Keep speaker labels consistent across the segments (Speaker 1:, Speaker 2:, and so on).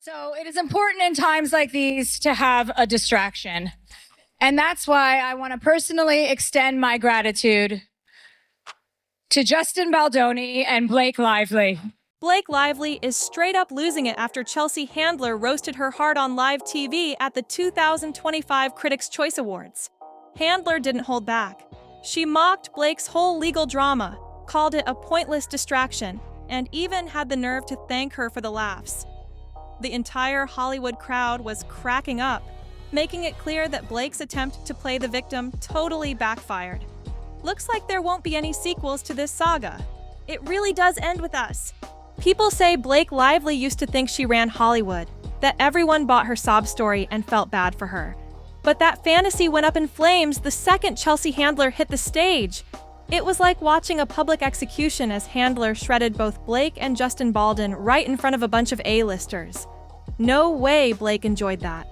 Speaker 1: So it is important in times like these to have a distraction. And that's why I want to personally extend my gratitude to Justin Baldoni and Blake Lively.
Speaker 2: Blake Lively is straight up losing it after Chelsea Handler roasted her hard on live TV at the 2025 Critics' Choice Awards. Handler didn't hold back. She mocked Blake's whole legal drama, called it a pointless distraction, and even had the nerve to thank her for the laughs. The entire Hollywood crowd was cracking up, making it clear that Blake's attempt to play the victim totally backfired. Looks like there won't be any sequels to this saga. It really does end with us. People say Blake Lively used to think she ran Hollywood, that everyone bought her sob story and felt bad for her. But that fantasy went up in flames the second Chelsea Handler hit the stage. It was like watching a public execution as Handler shredded both Blake and Justin Baldwin right in front of a bunch of A-listers. No way Blake enjoyed that.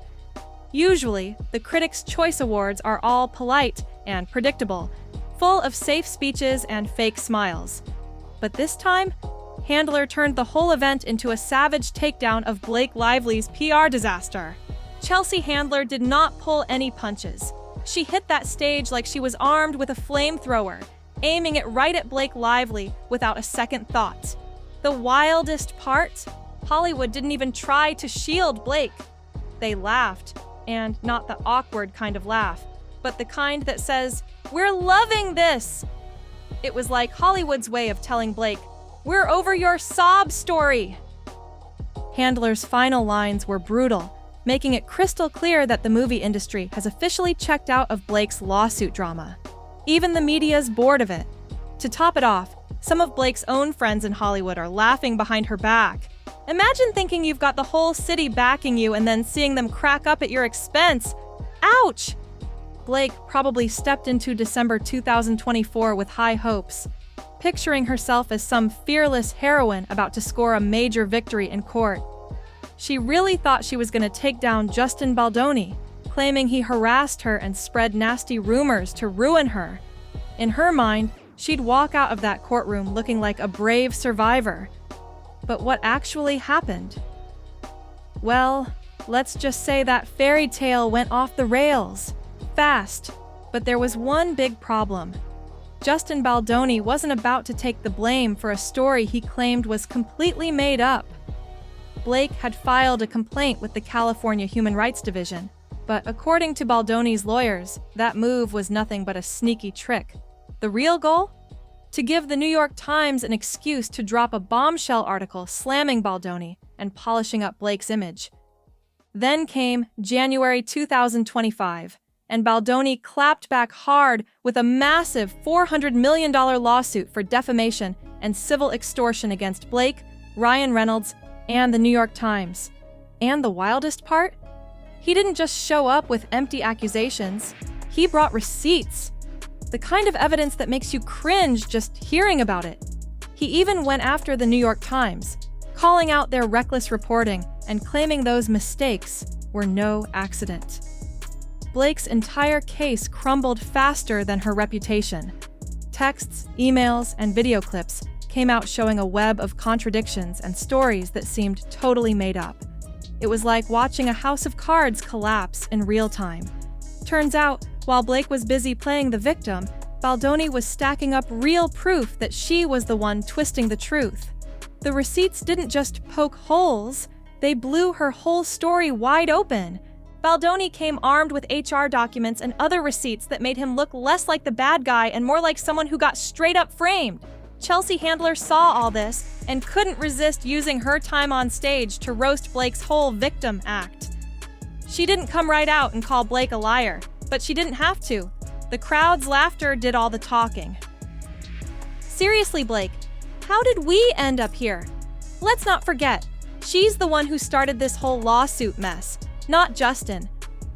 Speaker 2: Usually, the Critics' Choice Awards are all polite and predictable, full of safe speeches and fake smiles. But this time, Handler turned the whole event into a savage takedown of Blake Lively's PR disaster. Chelsea Handler did not pull any punches. She hit that stage like she was armed with a flamethrower, aiming it right at Blake Lively without a second thought. The wildest part? Hollywood didn't even try to shield Blake. They laughed, and not the awkward kind of laugh, but the kind that says, "We're loving this!" It was like Hollywood's way of telling Blake, "We're over your sob story." Handler's final lines were brutal, making it crystal clear that the movie industry has officially checked out of Blake's lawsuit drama. Even the media's bored of it. To top it off, some of Blake's own friends in Hollywood are laughing behind her back. Imagine thinking you've got the whole city backing you and then seeing them crack up at your expense. Ouch! Blake probably stepped into December 2024 with high hopes, picturing herself as some fearless heroine about to score a major victory in court. She really thought she was going to take down Justin Baldoni, claiming he harassed her and spread nasty rumors to ruin her. In her mind, she'd walk out of that courtroom looking like a brave survivor. But what actually happened? Well, let's just say that fairy tale went off the rails. Fast. But there was one big problem. Justin Baldoni wasn't about to take the blame for a story he claimed was completely made up. Blake had filed a complaint with the California Human Rights Division, but according to Baldoni's lawyers, that move was nothing but a sneaky trick. The real goal? To give the New York Times an excuse to drop a bombshell article slamming Baldoni and polishing up Blake's image. Then came January 2025, and Baldoni clapped back hard with a massive $400 million lawsuit for defamation and civil extortion against Blake, Ryan Reynolds, and the New York Times. And the wildest part? He didn't just show up with empty accusations. He brought receipts. The kind of evidence that makes you cringe just hearing about it. He even went after the New York Times, calling out their reckless reporting and claiming those mistakes were no accident. Blake's entire case crumbled faster than her reputation. Texts, emails, and video clips came out showing a web of contradictions and stories that seemed totally made up. It was like watching a house of cards collapse in real time. Turns out, while Blake was busy playing the victim, Baldoni was stacking up real proof that she was the one twisting the truth. The receipts didn't just poke holes, they blew her whole story wide open. Baldoni came armed with HR documents and other receipts that made him look less like the bad guy and more like someone who got straight up framed. Chelsea Handler saw all this and couldn't resist using her time on stage to roast Blake's whole victim act. She didn't come right out and call Blake a liar, but she didn't have to. The crowd's laughter did all the talking. Seriously, Blake, how did we end up here? Let's not forget, she's the one who started this whole lawsuit mess, not Justin.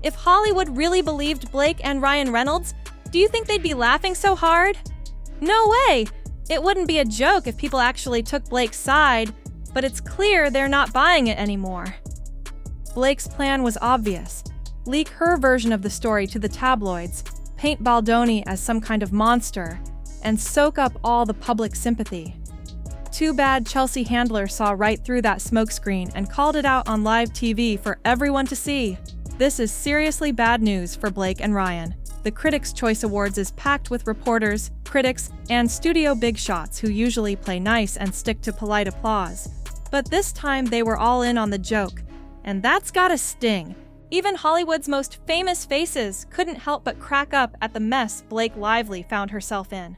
Speaker 2: If Hollywood really believed Blake and Ryan Reynolds, do you think they'd be laughing so hard? No way! It wouldn't be a joke if people actually took Blake's side, but it's clear they're not buying it anymore. Blake's plan was obvious. Leak her version of the story to the tabloids, paint Baldoni as some kind of monster, and soak up all the public sympathy. Too bad Chelsea Handler saw right through that smokescreen and called it out on live TV for everyone to see. This is seriously bad news for Blake and Ryan. The Critics' Choice Awards is packed with reporters, critics, and studio big shots who usually play nice and stick to polite applause. But this time they were all in on the joke, and that's gotta sting. Even Hollywood's most famous faces couldn't help but crack up at the mess Blake Lively found herself in.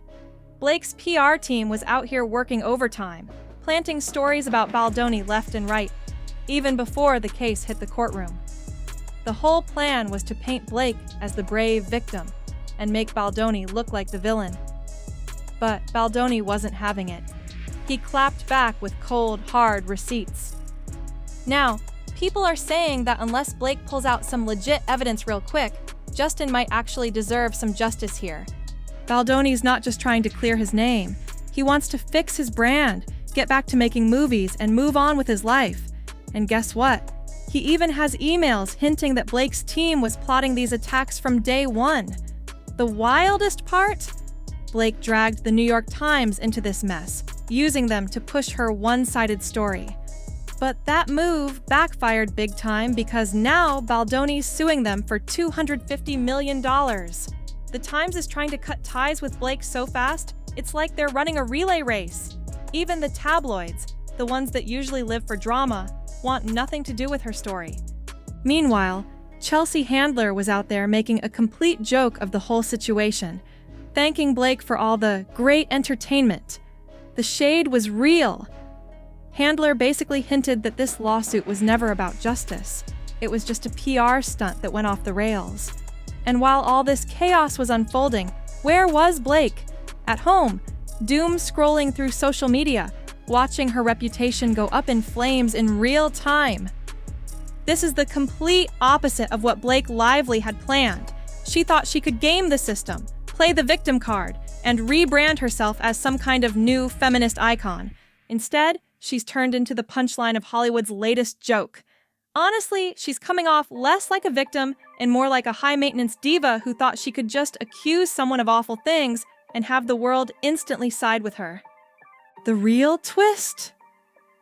Speaker 2: Blake's PR team was out here working overtime, planting stories about Baldoni left and right, even before the case hit the courtroom. The whole plan was to paint Blake as the brave victim and make Baldoni look like the villain. But Baldoni wasn't having it. He clapped back with cold, hard receipts. Now, people are saying that unless Blake pulls out some legit evidence real quick, Justin might actually deserve some justice here. Baldoni's not just trying to clear his name. He wants to fix his brand, get back to making movies, and move on with his life. And guess what? He even has emails hinting that Blake's team was plotting these attacks from day one. The wildest part? Blake dragged the New York Times into this mess, using them to push her one-sided story. But that move backfired big time because now Baldoni's suing them for $250 million. The Times is trying to cut ties with Blake so fast, it's like they're running a relay race. Even the tabloids, the ones that usually live for drama, want nothing to do with her story. Meanwhile, Chelsea Handler was out there making a complete joke of the whole situation, thanking Blake for all the great entertainment. The shade was real. Handler basically hinted that this lawsuit was never about justice. It was just a PR stunt that went off the rails. And while all this chaos was unfolding, where was Blake? At home, doom scrolling through social media, watching her reputation go up in flames in real time. This is the complete opposite of what Blake Lively had planned. She thought she could game the system, play the victim card, and rebrand herself as some kind of new feminist icon. Instead, she's turned into the punchline of Hollywood's latest joke. Honestly, she's coming off less like a victim and more like a high-maintenance diva who thought she could just accuse someone of awful things and have the world instantly side with her. The real twist?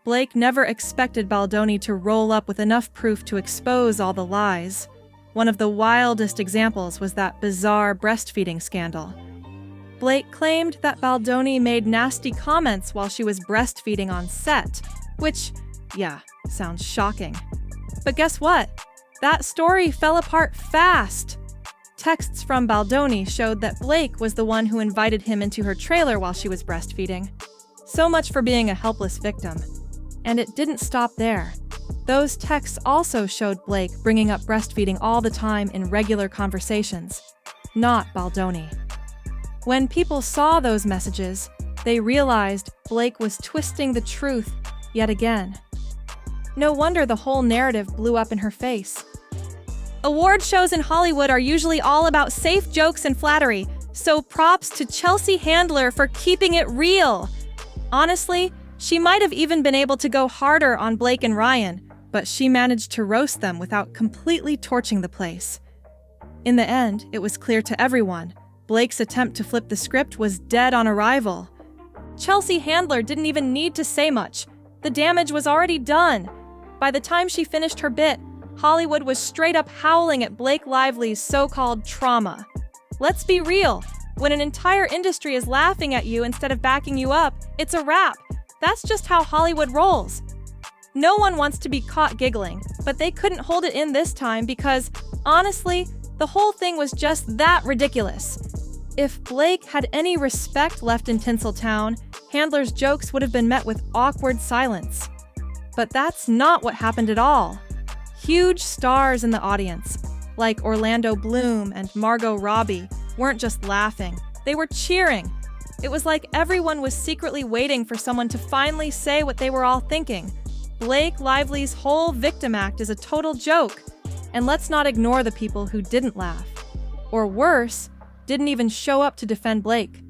Speaker 2: Blake never expected Baldoni to roll up with enough proof to expose all the lies. One of the wildest examples was that bizarre breastfeeding scandal. Blake claimed that Baldoni made nasty comments while she was breastfeeding on set, which, yeah, sounds shocking. But guess what? That story fell apart fast. Texts from Baldoni showed that Blake was the one who invited him into her trailer while she was breastfeeding. So much for being a helpless victim. And it didn't stop there. Those texts also showed Blake bringing up breastfeeding all the time in regular conversations, not Baldoni. When people saw those messages, they realized Blake was twisting the truth yet again. No wonder the whole narrative blew up in her face. Award shows in Hollywood are usually all about safe jokes and flattery, so props to Chelsea Handler for keeping it real. Honestly, she might have even been able to go harder on Blake and Ryan, but she managed to roast them without completely torching the place. In the end, it was clear to everyone, Blake's attempt to flip the script was dead on arrival. Chelsea Handler didn't even need to say much. The damage was already done. By the time she finished her bit, Hollywood was straight up howling at Blake Lively's so-called trauma. Let's be real. When an entire industry is laughing at you instead of backing you up, it's a wrap. That's just how Hollywood rolls. No one wants to be caught giggling, but they couldn't hold it in this time because, honestly, the whole thing was just that ridiculous. If Blake had any respect left in Tinseltown, Handler's jokes would have been met with awkward silence. But that's not what happened at all. Huge stars in the audience, like Orlando Bloom and Margot Robbie, weren't just laughing, they were cheering. It was like everyone was secretly waiting for someone to finally say what they were all thinking. Blake Lively's whole victim act is a total joke. And let's not ignore the people who didn't laugh. Or worse, didn't even show up to defend Blake.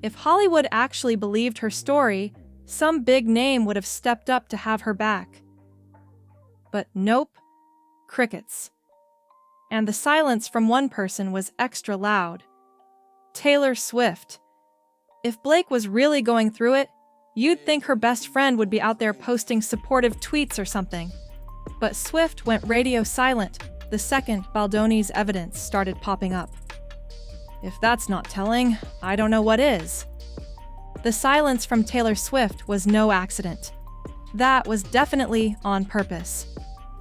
Speaker 2: If Hollywood actually believed her story, some big name would have stepped up to have her back. But nope, crickets. And the silence from one person was extra loud. Taylor Swift. If Blake was really going through it, You'd think her best friend would be out there posting supportive tweets or something. But Swift went radio silent the second Baldoni's evidence started popping up. If that's not telling, I don't know what is. The silence from Taylor Swift was no accident. That was definitely on purpose.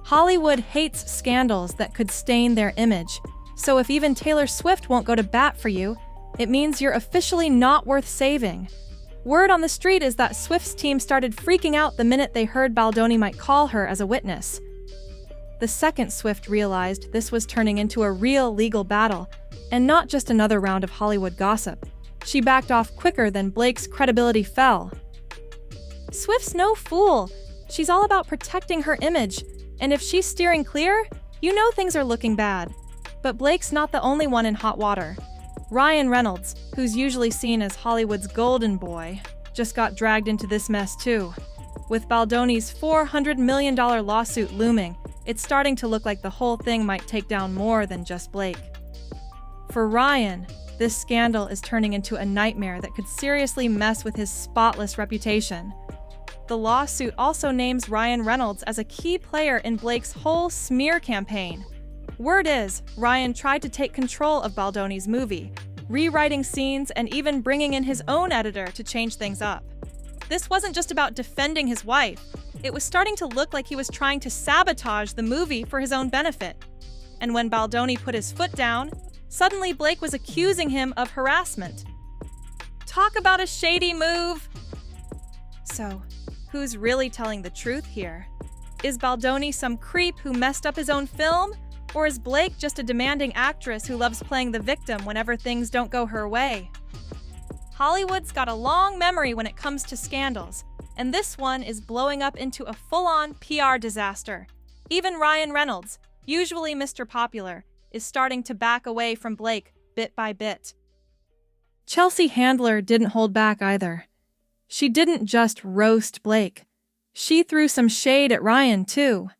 Speaker 2: Hollywood hates scandals that could stain their image, so if even Taylor Swift won't go to bat for you, it means you're officially not worth saving. Word on the street is that Swift's team started freaking out the minute they heard Baldoni might call her as a witness. The second Swift realized this was turning into a real legal battle, and not just another round of Hollywood gossip, she backed off quicker than Blake's credibility fell. Swift's no fool. She's all about protecting her image, and if she's steering clear, you know things are looking bad. But Blake's not the only one in hot water. Ryan Reynolds, who's usually seen as Hollywood's golden boy, just got dragged into this mess too. With Baldoni's $400 million lawsuit looming, it's starting to look like the whole thing might take down more than just Blake. For Ryan, this scandal is turning into a nightmare that could seriously mess with his spotless reputation. The lawsuit also names Ryan Reynolds as a key player in Blake's whole smear campaign. Word is, Ryan tried to take control of Baldoni's movie, rewriting scenes and even bringing in his own editor to change things up. This wasn't just about defending his wife. It was starting to look like he was trying to sabotage the movie for his own benefit. And when Baldoni put his foot down, suddenly Blake was accusing him of harassment. Talk about a shady move! So, who's really telling the truth here? Is Baldoni some creep who messed up his own film? Or is Blake just a demanding actress who loves playing the victim whenever things don't go her way? Hollywood's got a long memory when it comes to scandals, and this one is blowing up into a full-on PR disaster. Even Ryan Reynolds, usually Mr. Popular, is starting to back away from Blake bit by bit. Chelsea Handler didn't hold back either. She didn't just roast Blake. She threw some shade at Ryan, too.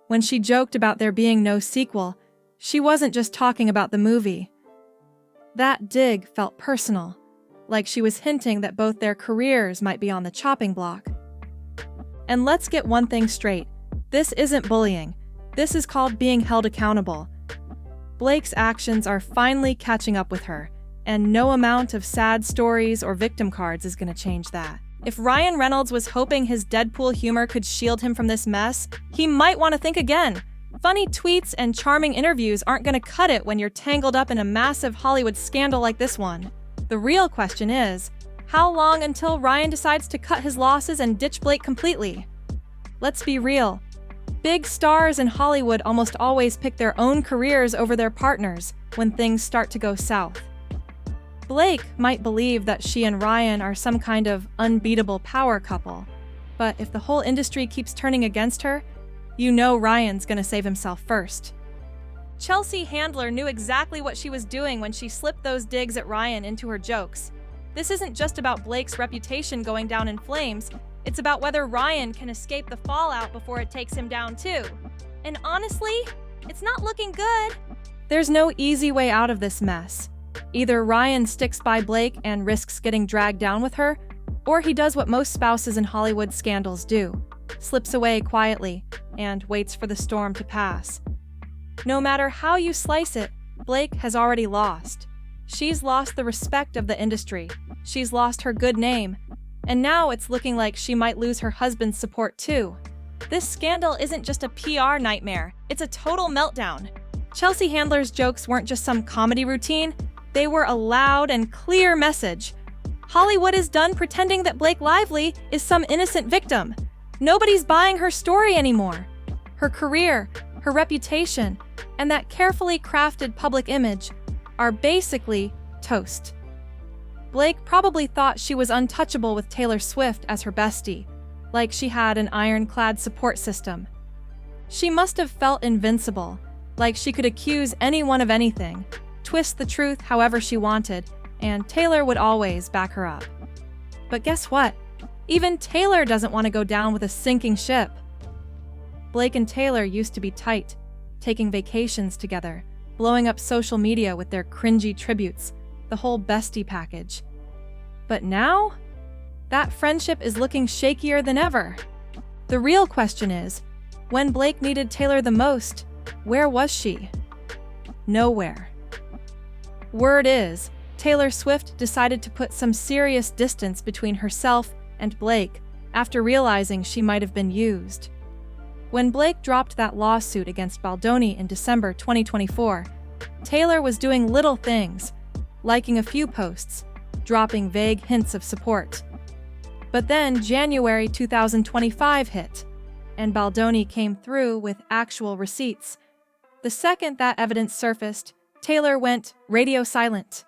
Speaker 2: When she joked about there being no sequel, she wasn't just talking about the movie. That dig felt personal, like she was hinting that both their careers might be on the chopping block. And let's get one thing straight. This isn't bullying. This is called being held accountable. Blake's actions are finally catching up with her, and no amount of sad stories or victim cards is going to change that. If Ryan Reynolds was hoping his Deadpool humor could shield him from this mess, he might want to think again. Funny tweets and charming interviews aren't going to cut it when you're tangled up in a massive Hollywood scandal like this one. The real question is, how long until Ryan decides to cut his losses and ditch Blake completely? Let's be real. Big stars in Hollywood almost always pick their own careers over their partners when things start to go south. Blake might believe that she and Ryan are some kind of unbeatable power couple, but if the whole industry keeps turning against her, you know Ryan's gonna save himself first. Chelsea Handler knew exactly what she was doing when she slipped those digs at Ryan into her jokes. This isn't just about Blake's reputation going down in flames, it's about whether Ryan can escape the fallout before it takes him down too. And honestly, it's not looking good. There's no easy way out of this mess. Either Ryan sticks by Blake and risks getting dragged down with her, or he does what most spouses in Hollywood scandals do, slips away quietly and waits for the storm to pass. No matter how you slice it, Blake has already lost. She's lost the respect of the industry, she's lost her good name, and now it's looking like she might lose her husband's support too. This scandal isn't just a PR nightmare, it's a total meltdown. Chelsea Handler's jokes weren't just some comedy routine, they were a loud and clear message. Hollywood is done pretending that Blake Lively is some innocent victim. Nobody's buying her story anymore. Her career, her reputation, and that carefully crafted public image are basically toast. Blake probably thought she was untouchable with Taylor Swift as her bestie, like she had an ironclad support system. She must have felt invincible, like she could accuse anyone of anything, twist the truth however she wanted, and Taylor would always back her up. But guess what? Even Taylor doesn't want to go down with a sinking ship. Blake and Taylor used to be tight, taking vacations together, blowing up social media with their cringy tributes, the whole bestie package. But now? That friendship is looking shakier than ever. The real question is, when Blake needed Taylor the most, where was she? Nowhere. Word is, Taylor Swift decided to put some serious distance between herself and Blake after realizing she might have been used. When Blake dropped that lawsuit against Baldoni in December 2024, Taylor was doing little things, liking a few posts, dropping vague hints of support. But then January 2025 hit, and Baldoni came through with actual receipts. The second that evidence surfaced, Taylor went radio silent.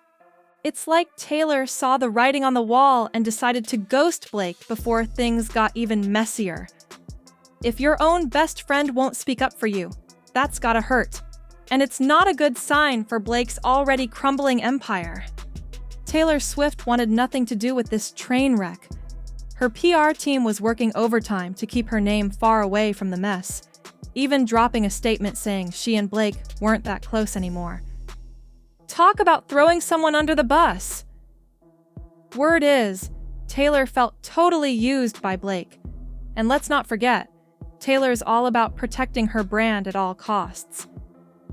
Speaker 2: It's like Taylor saw the writing on the wall and decided to ghost Blake before things got even messier. If your own best friend won't speak up for you, that's gotta hurt. And it's not a good sign for Blake's already crumbling empire. Taylor Swift wanted nothing to do with this train wreck. Her PR team was working overtime to keep her name far away from the mess, even dropping a statement saying she and Blake weren't that close anymore. Talk about throwing someone under the bus! Word is, Taylor felt totally used by Blake. And let's not forget, Taylor's all about protecting her brand at all costs.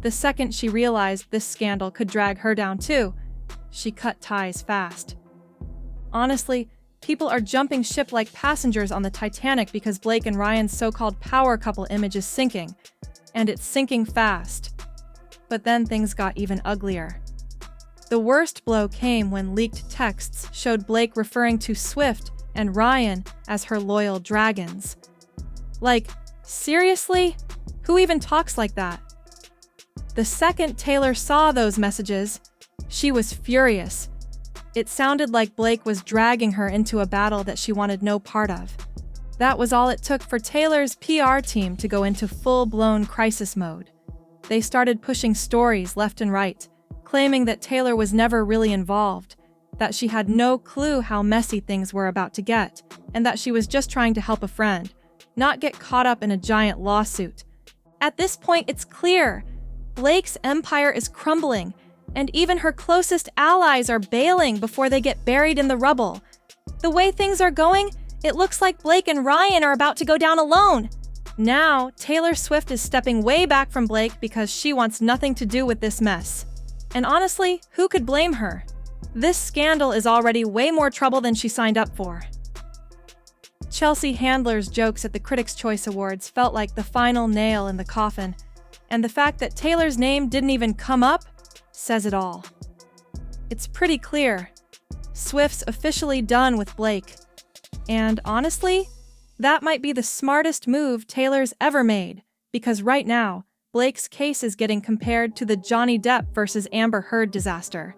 Speaker 2: The second she realized this scandal could drag her down too, she cut ties fast. Honestly, people are jumping ship like passengers on the Titanic because Blake and Ryan's so-called power couple image is sinking, and it's sinking fast. But then things got even uglier. The worst blow came when leaked texts showed Blake referring to Swift and Ryan as her loyal dragons. Like, seriously? Who even talks like that? The second Taylor saw those messages, she was furious. It sounded like Blake was dragging her into a battle that she wanted no part of. That was all it took for Taylor's PR team to go into full-blown crisis mode. They started pushing stories left and right, claiming that Taylor was never really involved, that she had no clue how messy things were about to get, and that she was just trying to help a friend, not get caught up in a giant lawsuit. At this point, it's clear. Blake's empire is crumbling, and even her closest allies are bailing before they get buried in the rubble. The way things are going, it looks like Blake and Ryan are about to go down alone. Now, Taylor Swift is stepping way back from Blake because she wants nothing to do with this mess. And honestly, who could blame her? This scandal is already way more trouble than she signed up for. Chelsea Handler's jokes at the Critics' Choice Awards felt like the final nail in the coffin, and the fact that Taylor's name didn't even come up says it all. It's pretty clear. Swift's officially done with Blake. And honestly, that might be the smartest move Taylor's ever made, because right now, Blake's case is getting compared to the Johnny Depp versus Amber Heard disaster.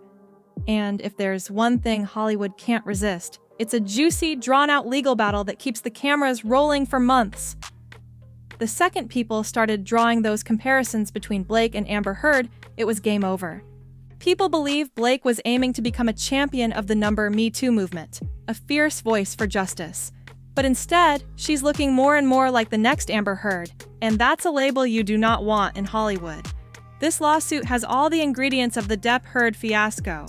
Speaker 2: And if there's one thing Hollywood can't resist, it's a juicy, drawn-out legal battle that keeps the cameras rolling for months. The second people started drawing those comparisons between Blake and Amber Heard, it was game over. People believe Blake was aiming to become a champion of the Me Too movement, a fierce voice for justice. But instead, she's looking more and more like the next Amber Heard, and that's a label you do not want in Hollywood. This lawsuit has all the ingredients of the Depp-Heard fiasco.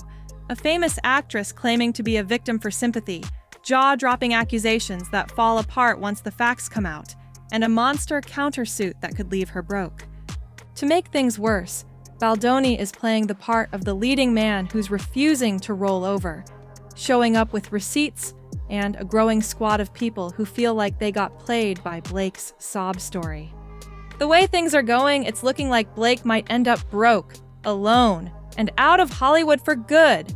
Speaker 2: A famous actress claiming to be a victim for sympathy, jaw-dropping accusations that fall apart once the facts come out, and a monster countersuit that could leave her broke. To make things worse, Baldoni is playing the part of the leading man who's refusing to roll over, showing up with receipts and a growing squad of people who feel like they got played by Blake's sob story. The way things are going, it's looking like Blake might end up broke, alone, and out of Hollywood for good.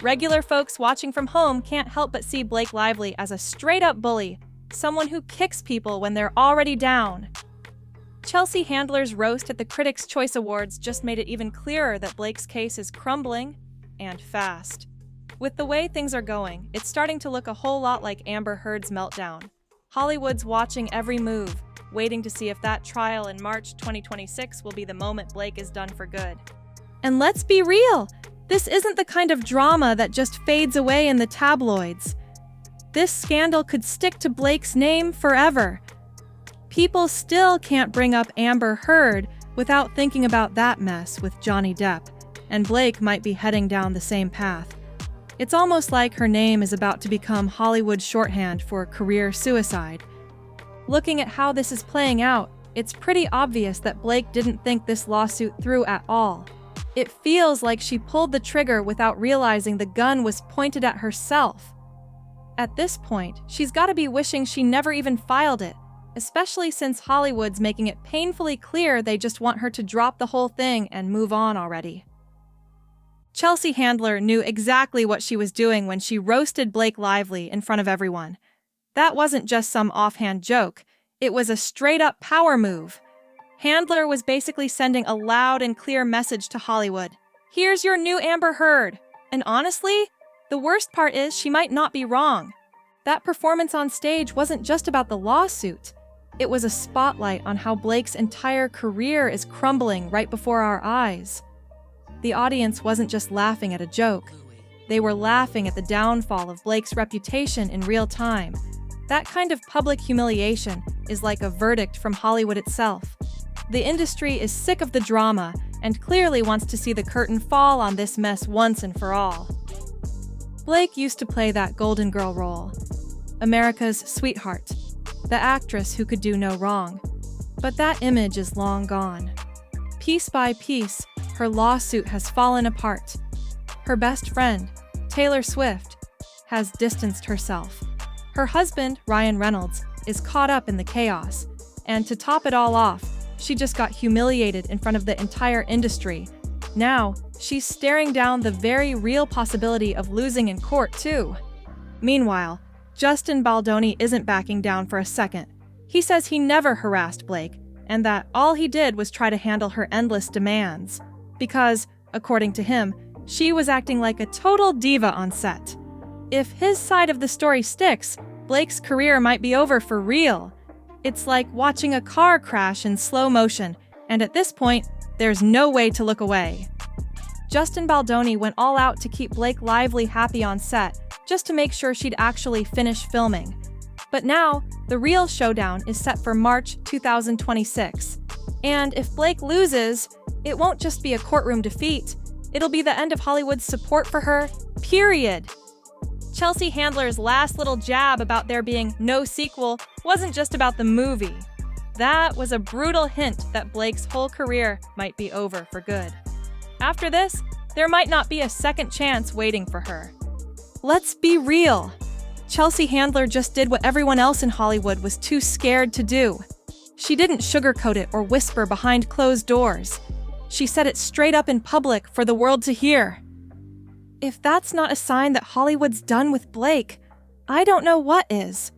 Speaker 2: Regular folks watching from home can't help but see Blake Lively as a straight-up bully, someone who kicks people when they're already down. Chelsea Handler's roast at the Critics' Choice Awards just made it even clearer that Blake's case is crumbling, and fast. With the way things are going, it's starting to look a whole lot like Amber Heard's meltdown. Hollywood's watching every move, waiting to see if that trial in March 2026 will be the moment Blake is done for good. And let's be real, this isn't the kind of drama that just fades away in the tabloids. This scandal could stick to Blake's name forever. People still can't bring up Amber Heard without thinking about that mess with Johnny Depp, and Blake might be heading down the same path. It's almost like her name is about to become Hollywood shorthand for career suicide. Looking at how this is playing out, it's pretty obvious that Blake didn't think this lawsuit through at all. It feels like she pulled the trigger without realizing the gun was pointed at herself. At this point, she's got to be wishing she never even filed it, especially since Hollywood's making it painfully clear they just want her to drop the whole thing and move on already. Chelsea Handler knew exactly what she was doing when she roasted Blake Lively in front of everyone. That wasn't just some offhand joke, it was a straight-up power move. Handler was basically sending a loud and clear message to Hollywood. Here's your new Amber Heard. And honestly, the worst part is she might not be wrong. That performance on stage wasn't just about the lawsuit. It was a spotlight on how Blake's entire career is crumbling right before our eyes. The audience wasn't just laughing at a joke. They were laughing at the downfall of Blake's reputation in real time. That kind of public humiliation is like a verdict from Hollywood itself. The industry is sick of the drama and clearly wants to see the curtain fall on this mess once and for all. Blake used to play that Golden Girl role, America's sweetheart, the actress who could do no wrong. But that image is long gone. Piece by piece, her lawsuit has fallen apart. Her best friend, Taylor Swift, has distanced herself. Her husband, Ryan Reynolds, is caught up in the chaos. And to top it all off, she just got humiliated in front of the entire industry. Now, she's staring down the very real possibility of losing in court, too. Meanwhile, Justin Baldoni isn't backing down for a second. He says he never harassed Blake, and that all he did was try to handle her endless demands. Because, according to him, she was acting like a total diva on set. If his side of the story sticks, Blake's career might be over for real. It's like watching a car crash in slow motion, and at this point, there's no way to look away. Justin Baldoni went all out to keep Blake Lively happy on set, just to make sure she'd actually finish filming. But now, the real showdown is set for March 2026. And if Blake loses, it won't just be a courtroom defeat. It'll be the end of Hollywood's support for her, period. Chelsea Handler's last little jab about there being no sequel wasn't just about the movie. That was a brutal hint that Blake's whole career might be over for good. After this, there might not be a second chance waiting for her. Let's be real. Chelsea Handler just did what everyone else in Hollywood was too scared to do. She didn't sugarcoat it or whisper behind closed doors. She said it straight up in public for the world to hear. If that's not a sign that Hollywood's done with Blake, I don't know what is.